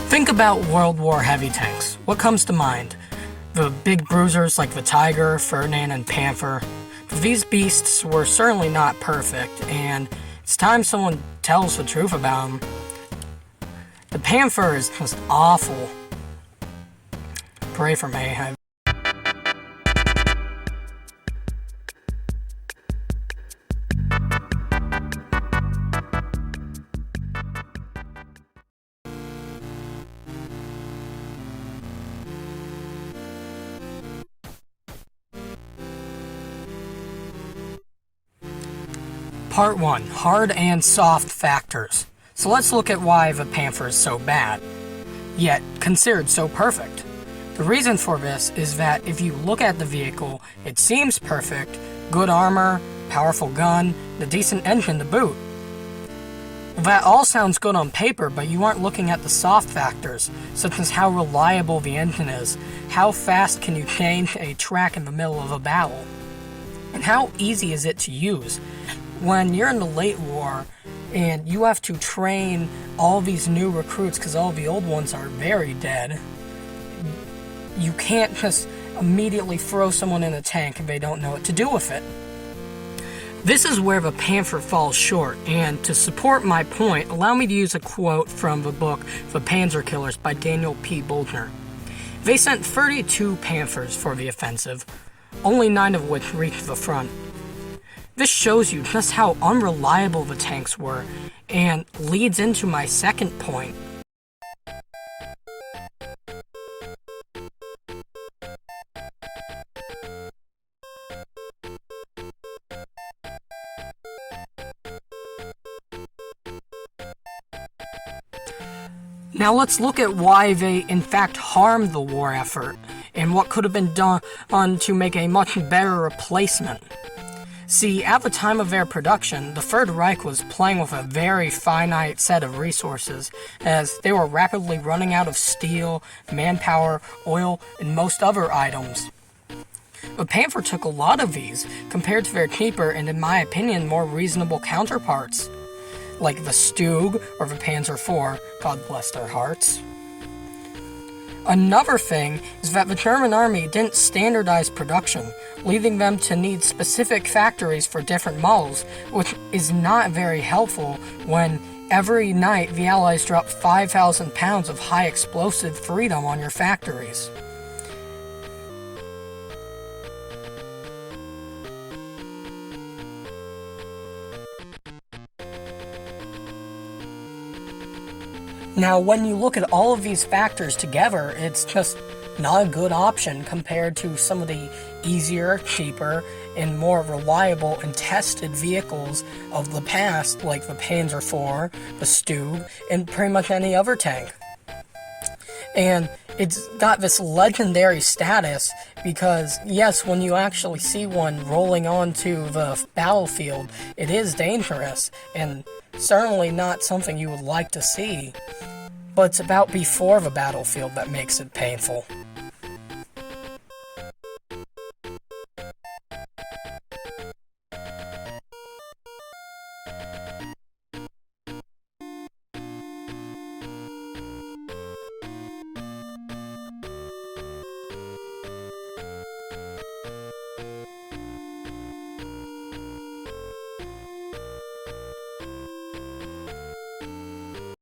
Think about World War heavy tanks. What comes to mind? The big bruisers like the Tiger, Ferdinand, and Panther. But these beasts were certainly not perfect, and it's time someone tells the truth about them. The Panther is just awful. Pray for me. Part 1. Hard and soft factors. So let's look at why the Panther is so bad, yet considered so perfect. The reason for this is that if you look at the vehicle, it seems perfect, good armor, powerful gun, and a decent engine to boot. That all sounds good on paper, but you aren't looking at the soft factors, such as how reliable the engine is, how fast can you change a track in the middle of a battle, and how easy is it to use. When you're in the late war and you have to train all these new recruits because all the old ones are very dead, you can't just immediately throw someone in a tank if they don't know what to do with it. This is where the Panther falls short, and to support my point, allow me to use a quote from the book The Panzer Killers by Daniel P. Boldner. They sent 32 Panthers for the offensive, only 9 of which reached the front. This shows you just how unreliable the tanks were, and leads into my second point. Now let's look at why they in fact harmed the war effort, and what could have been done to make a much better replacement. See, at the time of their production, the Third Reich was playing with a very finite set of resources, as they were rapidly running out of steel, manpower, oil, and most other items. The Panther took a lot of these, compared to their cheaper and, in my opinion, more reasonable counterparts, like the Stug or the Panzer IV, God bless their hearts. Another thing is that the German army didn't standardize production, leading them to need specific factories for different models, which is not very helpful when every night the Allies drop 5,000 pounds of high explosive freedom on your factories. Now, when you look at all of these factors together, it's just not a good option compared to some of the easier, cheaper, and more reliable and tested vehicles of the past, like the Panzer IV, the Stug, and pretty much any other tank. And it's got this legendary status because, yes, when you actually see one rolling onto the battlefield, it is dangerous, and certainly not something you would like to see. But it's about before the battlefield that makes it painful.